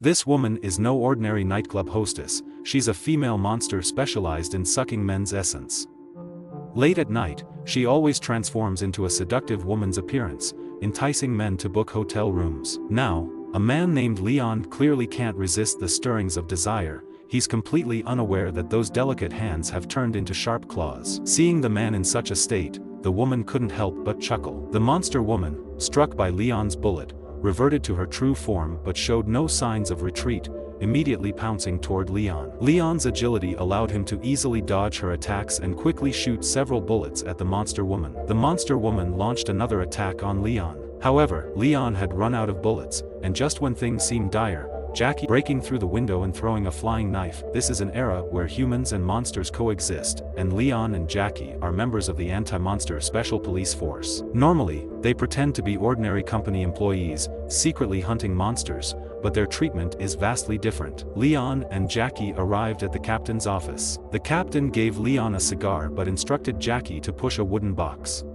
This woman is no ordinary nightclub hostess, she's a female monster specialized in sucking men's essence. Late at night, she always transforms into a seductive woman's appearance, enticing men to book hotel rooms. Now, a man named Leon clearly can't resist the stirrings of desire. He's completely unaware that those delicate hands have turned into sharp claws. Seeing the man in such a state, the woman couldn't help but chuckle. The monster woman, struck by Leon's bullet, reverted to her true form but showed no signs of retreat, immediately pouncing toward Leon. Leon's agility allowed him to easily dodge her attacks and quickly shoot several bullets at the monster woman. The monster woman launched another attack on Leon. However, Leon had run out of bullets, and just when things seemed dire, Jackie breaking through the window and throwing a flying knife. This is an era where humans and monsters coexist, and Leon and Jackie are members of the Anti-Monster Special Police Force. Normally, they pretend to be ordinary company employees, secretly hunting monsters, but their treatment is vastly different. Leon and Jackie arrived at the captain's office. The captain gave Leon a cigar but instructed Jackie to push a wooden box,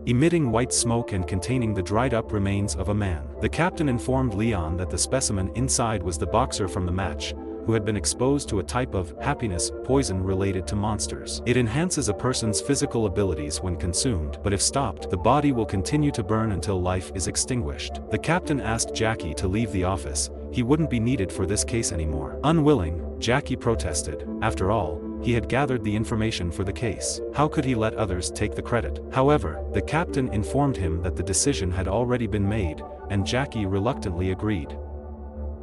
emitting white smoke and containing the dried-up remains of a man. The captain informed Leon that the specimen inside was the boxer from the match, who had been exposed to a type of happiness poison related to monsters. It enhances a person's physical abilities when consumed, but if stopped, the body will continue to burn until life is extinguished. The captain asked Jackie to leave the office. He wouldn't be needed for this case anymore. Unwilling, Jackie protested. After all, he had gathered the information for the case. How could he let others take the credit? However, the captain informed him that the decision had already been made, and Jackie reluctantly agreed.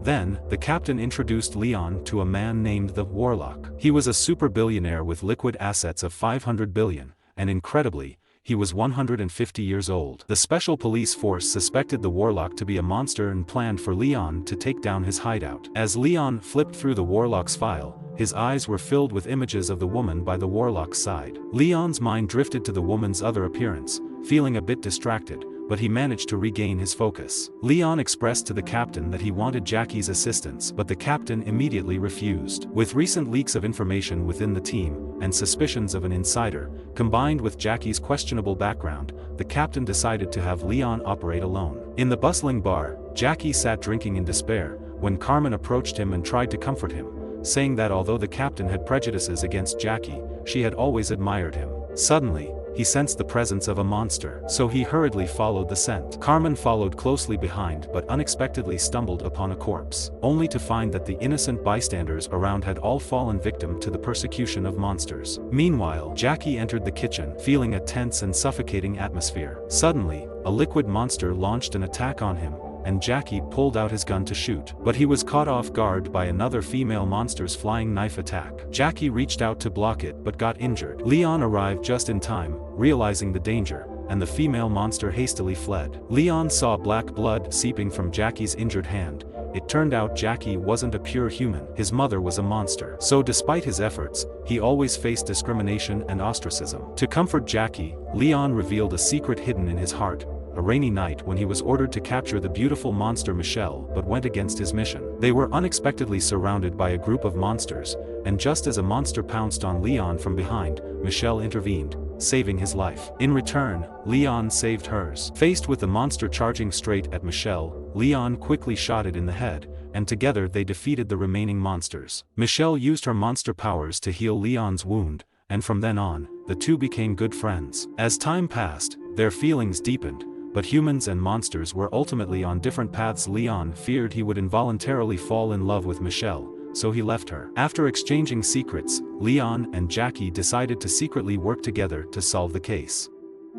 Then, the captain introduced Leon to a man named the Warlock. He was a super billionaire with liquid assets of 500 billion, and incredibly, he was 150 years old. The special police force suspected the Warlock to be a monster and planned for Leon to take down his hideout. As Leon flipped through the Warlock's file, his eyes were filled with images of the woman by the Warlock's side. Leon's mind drifted to the woman's other appearance, feeling a bit distracted, but he managed to regain his focus. Leon expressed to the captain that he wanted Jackie's assistance, but the captain immediately refused. With recent leaks of information within the team, and suspicions of an insider, combined with Jackie's questionable background, the captain decided to have Leon operate alone. In the bustling bar, Jackie sat drinking in despair, when Carmen approached him and tried to comfort him, saying that although the captain had prejudices against Jackie, she had always admired him. Suddenly, he sensed the presence of a monster, so he hurriedly followed the scent. Carmen followed closely behind but unexpectedly stumbled upon a corpse, only to find that the innocent bystanders around had all fallen victim to the persecution of monsters. Meanwhile, Jackie entered the kitchen, feeling a tense and suffocating atmosphere. Suddenly, a liquid monster launched an attack on him, and Jackie pulled out his gun to shoot. But he was caught off guard by another female monster's flying knife attack. Jackie reached out to block it but got injured. Leon arrived just in time, realizing the danger, and the female monster hastily fled. Leon saw black blood seeping from Jackie's injured hand. It turned out Jackie wasn't a pure human. His mother was a monster. So despite his efforts, he always faced discrimination and ostracism. To comfort Jackie, Leon revealed a secret hidden in his heart. A rainy night when he was ordered to capture the beautiful monster Michelle but went against his mission. They were unexpectedly surrounded by a group of monsters, and just as a monster pounced on Leon from behind, Michelle intervened, saving his life. In return, Leon saved hers. Faced with the monster charging straight at Michelle, Leon quickly shot it in the head, and together they defeated the remaining monsters. Michelle used her monster powers to heal Leon's wound, and from then on, the two became good friends. As time passed, their feelings deepened, but humans and monsters were ultimately on different paths. Leon feared he would involuntarily fall in love with Michelle, so he left her. After exchanging secrets, Leon and Jackie decided to secretly work together to solve the case.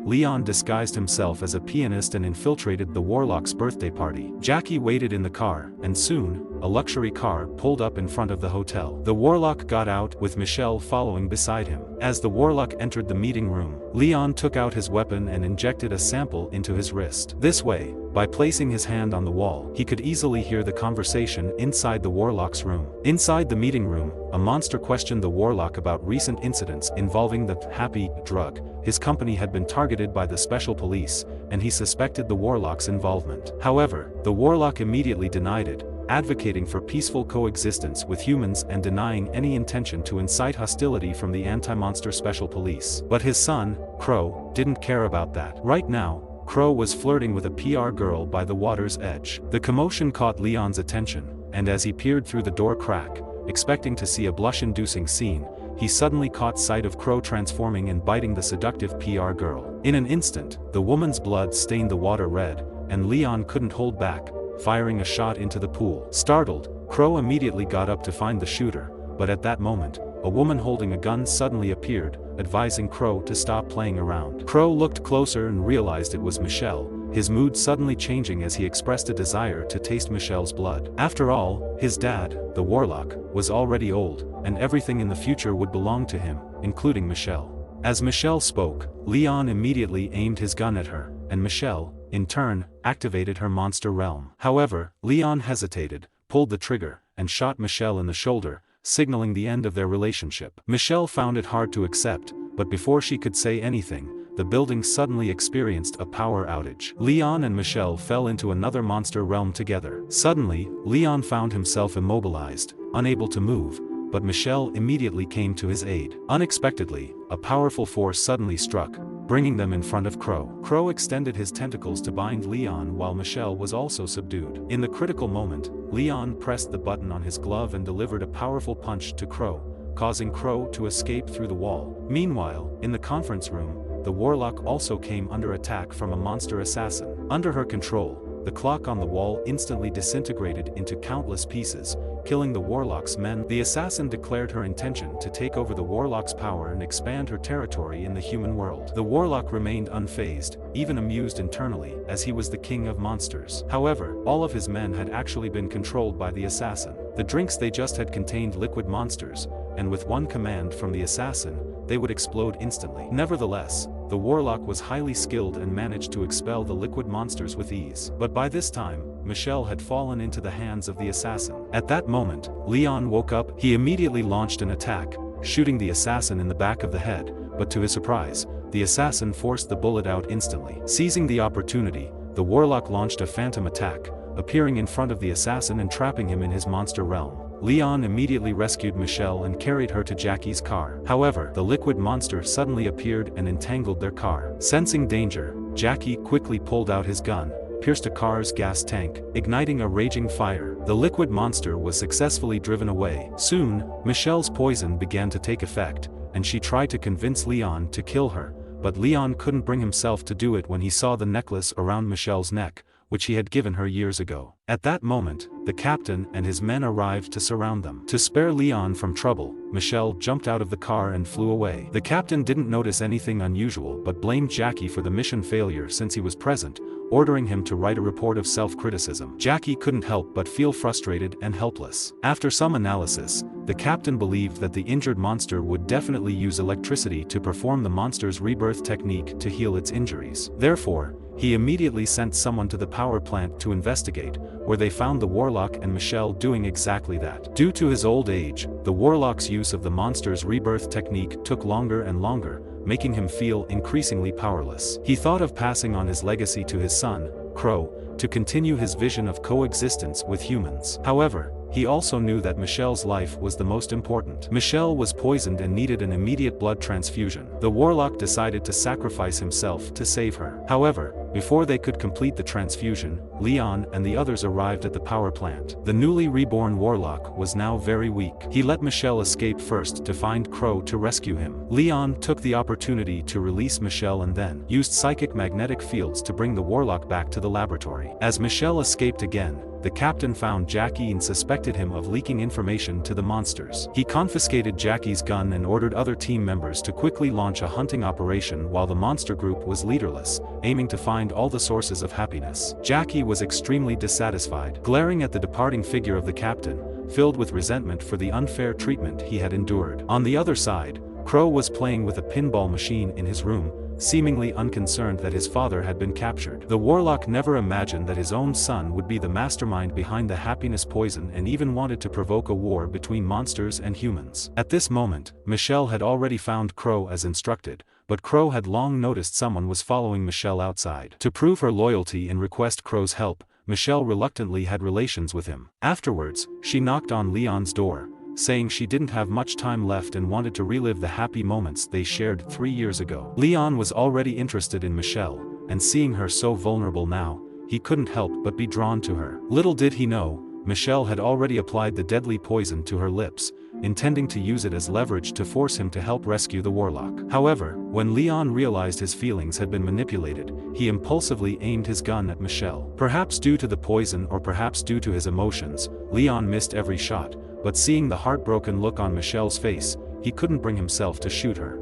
Leon disguised himself as a pianist and infiltrated the Warlock's birthday party. Jackie waited in the car, and soon, a luxury car pulled up in front of the hotel. The Warlock got out, with Michelle following beside him. As the Warlock entered the meeting room, Leon took out his weapon and injected a sample into his wrist. This way, by placing his hand on the wall, he could easily hear the conversation inside the Warlock's room. Inside the meeting room, a monster questioned the Warlock about recent incidents involving the happy drug. His company had been targeted by the special police, and he suspected the Warlock's involvement. However, the Warlock immediately denied it, advocating for peaceful coexistence with humans and denying any intention to incite hostility from the anti-monster special police. But his son, Crow, didn't care about that. Right now, Crow was flirting with a PR girl by the water's edge. The commotion caught Leon's attention, and as he peered through the door crack, expecting to see a blush-inducing scene, he suddenly caught sight of Crow transforming and biting the seductive PR girl. In an instant, the woman's blood stained the water red, and Leon couldn't hold back, firing a shot into the pool. Startled, Crow immediately got up to find the shooter, but at that moment, a woman holding a gun suddenly appeared, advising Crow to stop playing around. Crow looked closer and realized it was Michelle, his mood suddenly changing as he expressed a desire to taste Michelle's blood. After all, his dad, the Warlock, was already old, and everything in the future would belong to him, including Michelle. As Michelle spoke, Leon immediately aimed his gun at her, and Michelle, in turn, activated her monster realm. However, Leon hesitated, pulled the trigger, and shot Michelle in the shoulder, signaling the end of their relationship. Michelle found it hard to accept, but before she could say anything, the building suddenly experienced a power outage. Leon and Michelle fell into another monster realm together. Suddenly, Leon found himself immobilized, unable to move, but Michelle immediately came to his aid. Unexpectedly, a powerful force suddenly struck, bringing them in front of Crow. Crow extended his tentacles to bind Leon while Michelle was also subdued. In the critical moment, Leon pressed the button on his glove and delivered a powerful punch to Crow, causing Crow to escape through the wall. Meanwhile, in the conference room, the Warlock also came under attack from a monster assassin. Under her control, the clock on the wall instantly disintegrated into countless pieces, killing the Warlock's men. The assassin declared her intention to take over the Warlock's power and expand her territory in the human world. The Warlock remained unfazed, even amused internally, as he was the king of monsters. However, all of his men had actually been controlled by the assassin. The drinks they just had contained liquid monsters, and with one command from the assassin, they would explode instantly. Nevertheless, the Warlock was highly skilled and managed to expel the liquid monsters with ease. But by this time, Michelle had fallen into the hands of the assassin. At that moment, Leon woke up. He immediately launched an attack, shooting the assassin in the back of the head, but to his surprise, the assassin forced the bullet out instantly. Seizing the opportunity, the Warlock launched a phantom attack, appearing in front of the assassin and trapping him in his monster realm. Leon immediately rescued Michelle and carried her to Jackie's car. However, the liquid monster suddenly appeared and entangled their car. Sensing danger, Jackie quickly pulled out his gun, pierced a car's gas tank, igniting a raging fire. The liquid monster was successfully driven away. Soon, Michelle's poison began to take effect, and she tried to convince Leon to kill her, but Leon couldn't bring himself to do it when he saw the necklace around Michelle's neck, which he had given her years ago. At that moment, the captain and his men arrived to surround them. To spare Leon from trouble, Michelle jumped out of the car and flew away. The captain didn't notice anything unusual but blamed Jackie for the mission failure since he was present, ordering him to write a report of self-criticism. Jackie couldn't help but feel frustrated and helpless. After some analysis, the captain believed that the injured monster would definitely use electricity to perform the monster's rebirth technique to heal its injuries. Therefore, he immediately sent someone to the power plant to investigate, where they found the Warlock and Michelle doing exactly that. Due to his old age, the Warlock's use of the monster's rebirth technique took longer and longer, making him feel increasingly powerless. He thought of passing on his legacy to his son, Crow, to continue his vision of coexistence with humans. However, he also knew that Michelle's life was the most important. Michelle was poisoned and needed an immediate blood transfusion. The Warlock decided to sacrifice himself to save her. However, before they could complete the transfusion, Leon and the others arrived at the power plant. The newly reborn Warlock was now very weak. He let Michelle escape first to find Crow to rescue him. Leon took the opportunity to release Michelle and then used psychic magnetic fields to bring the Warlock back to the laboratory. As Michelle escaped again, the captain found Jackie and suspected him of leaking information to the monsters. He confiscated Jackie's gun and ordered other team members to quickly launch a hunting operation while the monster group was leaderless, aiming to find all the sources of happiness. Jackie was extremely dissatisfied, glaring at the departing figure of the captain, filled with resentment for the unfair treatment he had endured. On the other side, Crow was playing with a pinball machine in his room, seemingly unconcerned that his father had been captured. The Warlock never imagined that his own son would be the mastermind behind the happiness poison and even wanted to provoke a war between monsters and humans. At this moment, Michelle had already found Crow as instructed, but Crow had long noticed someone was following Michelle outside. To prove her loyalty and request Crow's help, Michelle reluctantly had relations with him. Afterwards, she knocked on Leon's door, saying she didn't have much time left and wanted to relive the happy moments they shared 3 years ago. Leon was already interested in Michelle, and seeing her so vulnerable now, he couldn't help but be drawn to her. Little did he know, Michelle had already applied the deadly poison to her lips, intending to use it as leverage to force him to help rescue the warlock. However, when Leon realized his feelings had been manipulated, he impulsively aimed his gun at Michelle. Perhaps due to the poison or perhaps due to his emotions, Leon missed every shot, but seeing the heartbroken look on Michelle's face, he couldn't bring himself to shoot her.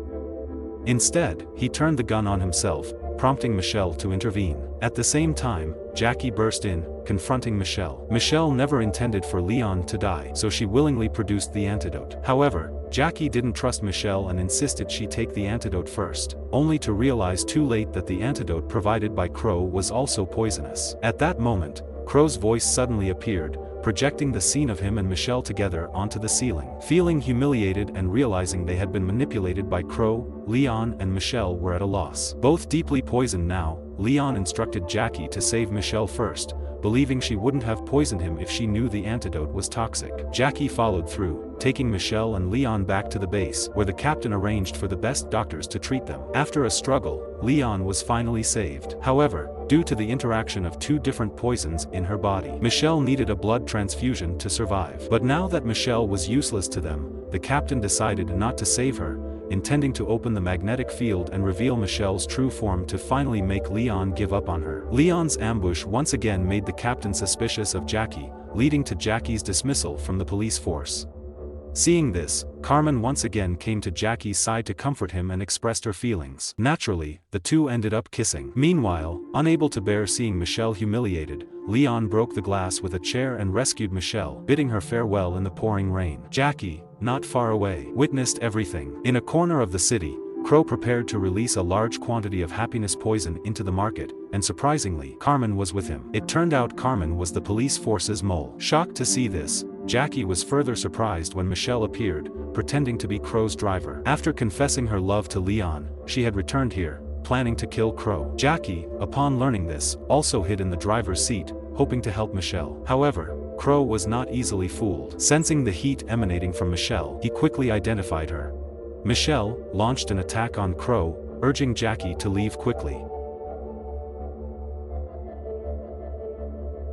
Instead, he turned the gun on himself, prompting Michelle to intervene. At the same time, Jackie burst in, confronting Michelle. Michelle never intended for Leon to die, so she willingly produced the antidote. However, Jackie didn't trust Michelle and insisted she take the antidote first, only to realize too late that the antidote provided by Crow was also poisonous. At that moment, Crow's voice suddenly appeared, projecting the scene of him and Michelle together onto the ceiling. Feeling humiliated and realizing they had been manipulated by Crow, Leon and Michelle were at a loss. Both deeply poisoned now, Leon instructed Jackie to save Michelle first, believing she wouldn't have poisoned him if she knew the antidote was toxic. Jackie followed through, taking Michelle and Leon back to the base, where the captain arranged for the best doctors to treat them. After a struggle, Leon was finally saved. However, due to the interaction of two different poisons in her body, Michelle needed a blood transfusion to survive. But now that Michelle was useless to them, the captain decided not to save her, intending to open the magnetic field and reveal Michelle's true form to finally make Leon give up on her. Leon's ambush once again made the captain suspicious of Jackie, leading to Jackie's dismissal from the police force. Seeing this, Carmen once again came to Jackie's side to comfort him and expressed her feelings. Naturally, the two ended up kissing. Meanwhile, unable to bear seeing Michelle humiliated, Leon broke the glass with a chair and rescued Michelle, bidding her farewell in the pouring rain. Jackie, not far away, witnessed everything. In a corner of the city, Crow prepared to release a large quantity of happiness poison into the market, and surprisingly, Carmen was with him. It turned out Carmen was the police force's mole. Shocked to see this, Jackie was further surprised when Michelle appeared, pretending to be Crow's driver. After confessing her love to Leon, she had returned here, planning to kill Crow. Jackie, upon learning this, also hid in the driver's seat, hoping to help Michelle. However, Crow was not easily fooled. Sensing the heat emanating from Michelle, he quickly identified her. Michelle launched an attack on Crow, urging Jackie to leave quickly.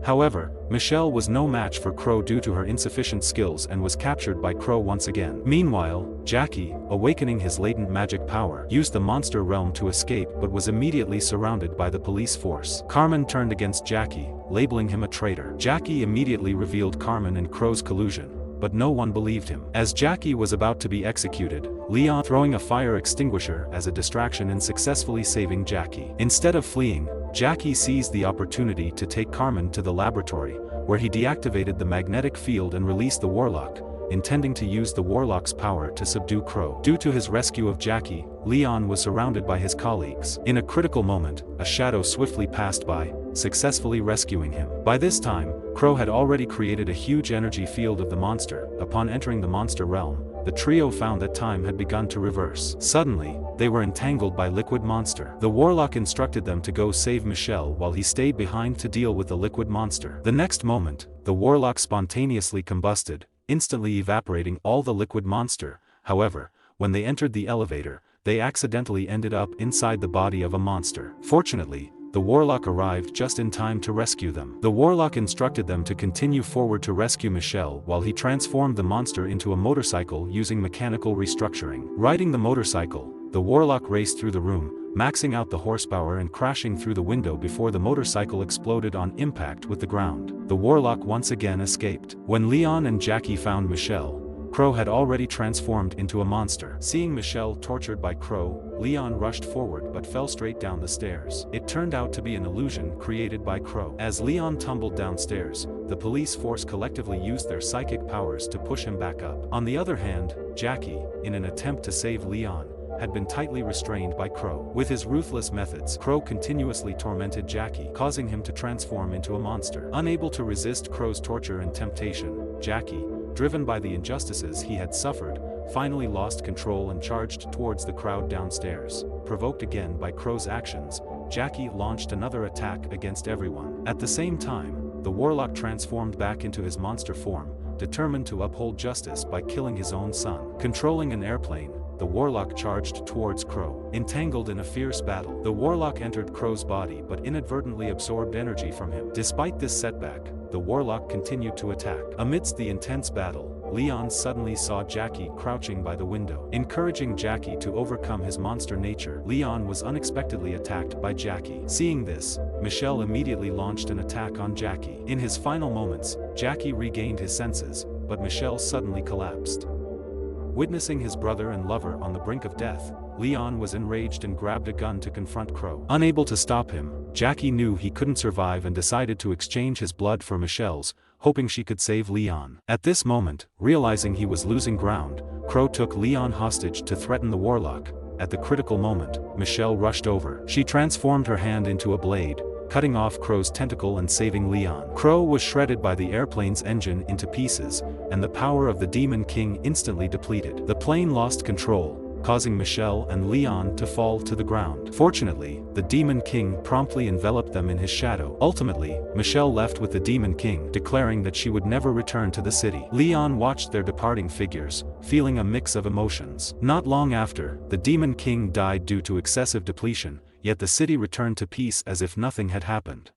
However, Michelle was no match for Crow due to her insufficient skills and was captured by Crow once again. Meanwhile, Jackie, awakening his latent magic power, used the monster realm to escape but was immediately surrounded by the police force. Carmen turned against Jackie, labeling him a traitor. Jackie immediately revealed Carmen and Crow's collusion, but no one believed him. As Jackie was about to be executed, Leon throwing a fire extinguisher as a distraction and successfully saving Jackie. Instead of fleeing, Jackie seized the opportunity to take Carmen to the laboratory, where he deactivated the magnetic field and released the warlock, intending to use the warlock's power to subdue Crow. Due to his rescue of Jackie, Leon was surrounded by his colleagues. In a critical moment, a shadow swiftly passed by, successfully rescuing him. By this time, Crow had already created a huge energy field of the monster. Upon entering the monster realm, the trio found that time had begun to reverse. Suddenly, they were entangled by Liquid Monster. The warlock instructed them to go save Michelle while he stayed behind to deal with the Liquid Monster. The next moment, the warlock spontaneously combusted, instantly evaporating all the Liquid Monster. However, when they entered the elevator, they accidentally ended up inside the body of a monster. Fortunately, the warlock arrived just in time to rescue them. The warlock instructed them to continue forward to rescue Michelle while he transformed the monster into a motorcycle using mechanical restructuring. Riding the motorcycle, the warlock raced through the room, maxing out the horsepower and crashing through the window before the motorcycle exploded on impact with the ground. The warlock once again escaped. When Leon and Jackie found Michelle, Crow had already transformed into a monster. Seeing Michelle tortured by Crow, Leon rushed forward but fell straight down the stairs. It turned out to be an illusion created by Crow. As Leon tumbled downstairs, the police force collectively used their psychic powers to push him back up. On the other hand, Jackie, in an attempt to save Leon, had been tightly restrained by Crow. With his ruthless methods, Crow continuously tormented Jackie, causing him to transform into a monster. Unable to resist Crow's torture and temptation, Jackie, driven by the injustices he had suffered, finally lost control and charged towards the crowd downstairs. Provoked again by Crow's actions, Jackie launched another attack against everyone. At the same time, the warlock transformed back into his monster form, determined to uphold justice by killing his own son. Controlling an airplane, the warlock charged towards Crow. Entangled in a fierce battle, the warlock entered Crow's body but inadvertently absorbed energy from him. Despite this setback, the warlock continued to attack. Amidst the intense battle, Leon suddenly saw Jackie crouching by the window. Encouraging Jackie to overcome his monster nature, Leon was unexpectedly attacked by Jackie. Seeing this, Michel immediately launched an attack on Jackie. In his final moments, Jackie regained his senses, but Michel suddenly collapsed. Witnessing his brother and lover on the brink of death, Leon was enraged and grabbed a gun to confront Crow. Unable to stop him, Jackie knew he couldn't survive and decided to exchange his blood for Michel's, hoping she could save Leon. At this moment, realizing he was losing ground, Crow took Leon hostage to threaten the warlock. At the critical moment, Michel rushed over. She transformed her hand into a blade, cutting off Crow's tentacle and saving Leon. Crow was shredded by the airplane's engine into pieces, and the power of the Demon King instantly depleted. The plane lost control, causing Michel and Leon to fall to the ground. Fortunately, the Demon King promptly enveloped them in his shadow. Ultimately, Michel left with the Demon King, declaring that she would never return to the city. Leon watched their departing figures, feeling a mix of emotions. Not long after, the Demon King died due to excessive depletion, yet the city returned to peace as if nothing had happened.